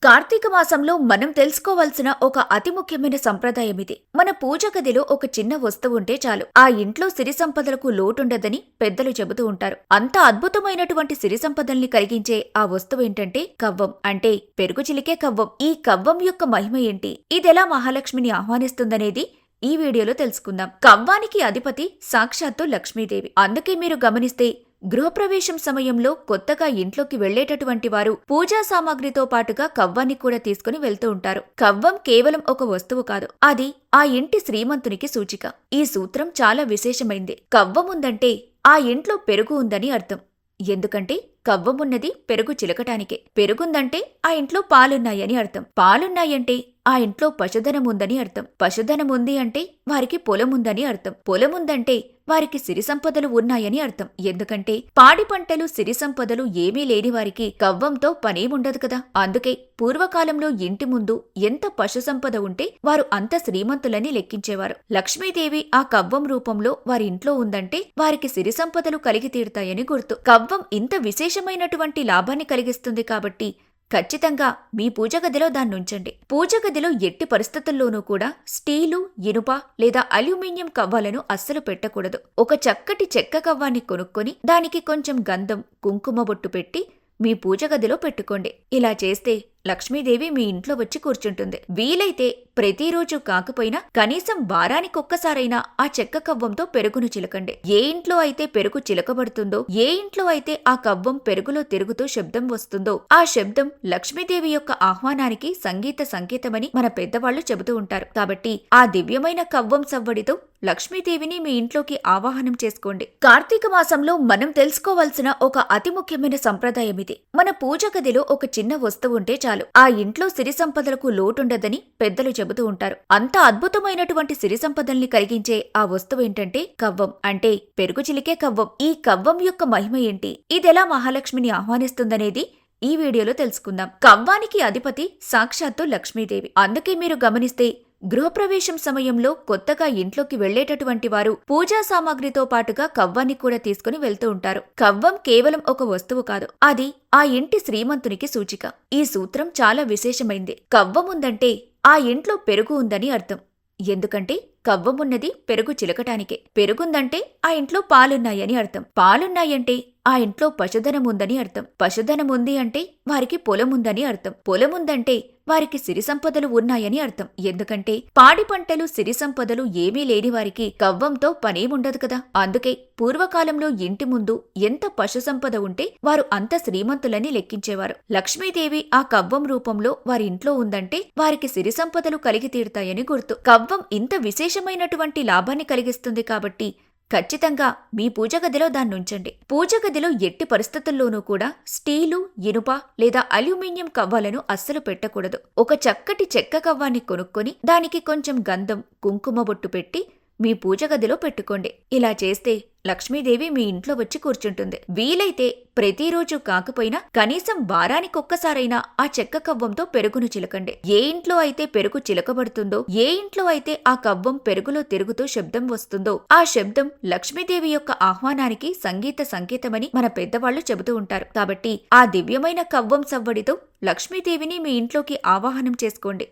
కార్తీక మాసంలో మనం తెలుసుకోవాల్సిన ఒక అతి ముఖ్యమైన సంప్రదాయం ఇది. మన పూజ గదిలో ఒక చిన్న వస్తువు ఉంటే చాలు, ఆ ఇంట్లో సిరి సంపదలకు లోటుండదని పెద్దలు చెబుతూ ఉంటారు. అంత అద్భుతమైనటువంటి సిరి సంపదల్ని కలిగించే ఆ వస్తువు ఏంటంటే కవ్వం. అంటే పెరుగు చిలికే కవ్వం. ఈ కవ్వం యొక్క మహిమ ఏంటి, ఇదెలా మహాలక్ష్మిని ఆహ్వానిస్తుందనేది ఈ వీడియోలో తెలుసుకుందాం. కవ్వానికి అధిపతి సాక్షాత్తు లక్ష్మీదేవి. అందుకే మీరు గమనిస్తే గృహప్రవేశం సమయంలో కొత్తగా ఇంట్లోకి వెళ్లేటటువంటి వారు పూజా సామాగ్రితో పాటుగా కవ్వాన్ని కూడా తీసుకుని వెళ్తూ ఉంటారు. కవ్వం కేవలం ఒక వస్తువు కాదు, అది ఆ ఇంటి శ్రీమంతునికి సూచిక. ఈ సూత్రం చాలా విశేషమైంది. కవ్వముందంటే ఆ ఇంట్లో పెరుగు ఉందని అర్థం. ఎందుకంటే కవ్వమున్నది పెరుగు చిలకటానికే. పెరుగుందంటే ఆ ఇంట్లో పాలున్నాయని అర్థం. పాలున్నాయంటే ఆ ఇంట్లో పశుధనముందని అర్థం. పశుధనముంది అంటే వారికి పొలముందని అర్థం. పొలముందంటే వారికి సిరి సంపదలు ఉన్నాయని అర్థం. ఎందుకంటే పాడి పంటలు సిరి సంపదలు ఏమీ లేని వారికి కవ్వంతో పనేముండదు కదా. అందుకే పూర్వకాలంలో ఇంటి ముందు ఎంత పశు సంపద ఉంటే వారు అంత శ్రీమంతులని లెక్కించేవారు. లక్ష్మీదేవి ఆ కవ్వం రూపంలో వారి ఇంట్లో ఉందంటే వారికి సిరి సంపదలు కలిగి తీరుతాయని గుర్తు. కవ్వం ఇంత విశేషమైనటువంటి లాభాన్ని కలిగిస్తుంది కాబట్టి ఖచ్చితంగా మీ పూజగదిలో దాన్నుంచండి. పూజగదిలో ఎట్టి పరిస్థితుల్లోనూ కూడా స్టీలు, ఇనుప లేదా అల్యూమినియం కవ్వాలను అస్సలు పెట్టకూడదు. ఒక చక్కటి చెక్క కవ్వాన్ని కొనుక్కొని దానికి కొంచెం గంధం, కుంకుమ బొట్టు పెట్టి మీ పూజగదిలో పెట్టుకోండి. ఇలా చేస్తే లక్ష్మీదేవి మీ ఇంట్లో వచ్చి కూర్చుంటుంది. వీలైతే ప్రతిరోజు కాకపోయినా కనీసం వారానికొక్కసారైనా ఆ చెక్క కవ్వంతో పెరుగును చిలకండి. ఏ ఇంట్లో అయితే పెరుగు చిలకబడుతుందో, ఏ ఇంట్లో అయితే ఆ కవ్వం పెరుగులో తిరుగుతూ శబ్దం వస్తుందో, ఆ శబ్దం లక్ష్మీదేవి యొక్క ఆహ్వానానికి సంగీత సంకేతమని మన పెద్దవాళ్లు చెబుతూ ఉంటారు. కాబట్టి ఆ దివ్యమైన కవ్వం సవ్వడితో లక్ష్మీదేవిని మీ ఇంట్లోకి ఆవాహనం చేసుకోండి. కార్తీక మాసంలో మనం తెలుసుకోవాల్సిన ఒక అతి ముఖ్యమైన సంప్రదాయం ఇది. మన పూజ గదిలో ఒక చిన్న వస్తువు ఉంటే చాలు, ఆ ఇంట్లో సిరి సంపదలకు లోటుండదని పెద్దలు చెబుతూ ఉంటారు. అంత అద్భుతమైనటువంటి సిరి సంపదల్ని కలిగించే ఆ వస్తువు ఏంటంటే కవ్వం. అంటే పెరుగు చిలికే కవ్వం. ఈ కవ్వం యొక్క మహిమ ఏంటి, ఇదెలా మహాలక్ష్మిని ఆహ్వానిస్తుందనేది ఈ వీడియోలో తెలుసుకుందాం. కవ్వానికి అధిపతి సాక్షాత్తు లక్ష్మీదేవి. అందుకే మీరు గమనిస్తే గృహప్రవేశం సమయంలో కొత్తగా ఇంట్లోకి వెళ్లేటటువంటి వారు పూజా సామాగ్రితో పాటుగా కవ్వాన్ని కూడా తీసుకుని వెళ్తూ ఉంటారు. కవ్వం కేవలం ఒక వస్తువు కాదు, అది ఆ ఇంటి శ్రీమంతునికి సూచిక. ఈ సూత్రం చాలా విశేషమైంది. కవ్వముందంటే ఆ ఇంట్లో పెరుగు ఉందని అర్థం. ఎందుకంటే కవ్వమున్నది పెరుగు చిలకటానికే. పెరుగుందంటే ఆ ఇంట్లో పాలున్నాయని అర్థం. పాలున్నాయంటే ఆ ఇంట్లో పశుధనముందని అర్థం. పశుధనముంది అంటే వారికి పొలముందని అర్థం. పొలముందంటే వారికి సిరి సంపదలు ఉన్నాయని అర్థం. ఎందుకంటే పాడి పంటలు సిరి సంపదలు ఏమీ లేని వారికి కవ్వంతో పనేముండదు కదా. అందుకే పూర్వకాలంలో ఇంటి ముందు ఎంత పశు సంపద ఉంటే వారు అంత శ్రీమంతులని లెక్కించేవారు. లక్ష్మీదేవి ఆ కవ్వం రూపంలో వారి ఇంట్లో ఉందంటే వారికి సిరి సంపదలు కలిగి తీరుతాయని గుర్తు. కవ్వం ఇంత విశేషమైనటువంటి లాభాన్ని కలిగిస్తుంది కాబట్టి ఖచ్చితంగా మీ పూజగదిలో దాన్నుంచండి. పూజగదిలో ఎట్టి పరిస్థితుల్లోనూ కూడా స్టీలు, ఇనుప లేదా అల్యూమినియం కవ్వాలను అస్సలు పెట్టకూడదు. ఒక చక్కటి చెక్క కవ్వాన్ని కొనుక్కొని దానికి కొంచెం గంధం, కుంకుమ బొట్టు పెట్టి మీ పూజగదిలో పెట్టుకోండి. ఇలా చేస్తే లక్ష్మీదేవి మీ ఇంట్లో వచ్చి కూర్చుంటుంది. వీలైతే ప్రతిరోజు కాకపోయినా కనీసం వారానికొక్కసారైనా ఆ చెక్క కవ్వంతో పెరుగును చిలకండి. ఏ ఇంట్లో అయితే పెరుగు చిలకబడుతుందో, ఏ ఇంట్లో అయితే ఆ కవ్వం పెరుగులో తిరుగుతూ శబ్దం వస్తుందో, ఆ శబ్దం లక్ష్మీదేవి యొక్క ఆహ్వానానికి సంగీత సంకేతమని మన పెద్దవాళ్లు చెబుతూ ఉంటారు. కాబట్టి ఆ దివ్యమైన కవ్వం సవ్వడితో లక్ష్మీదేవిని మీ ఇంట్లోకి ఆవాహనం చేసుకోండి.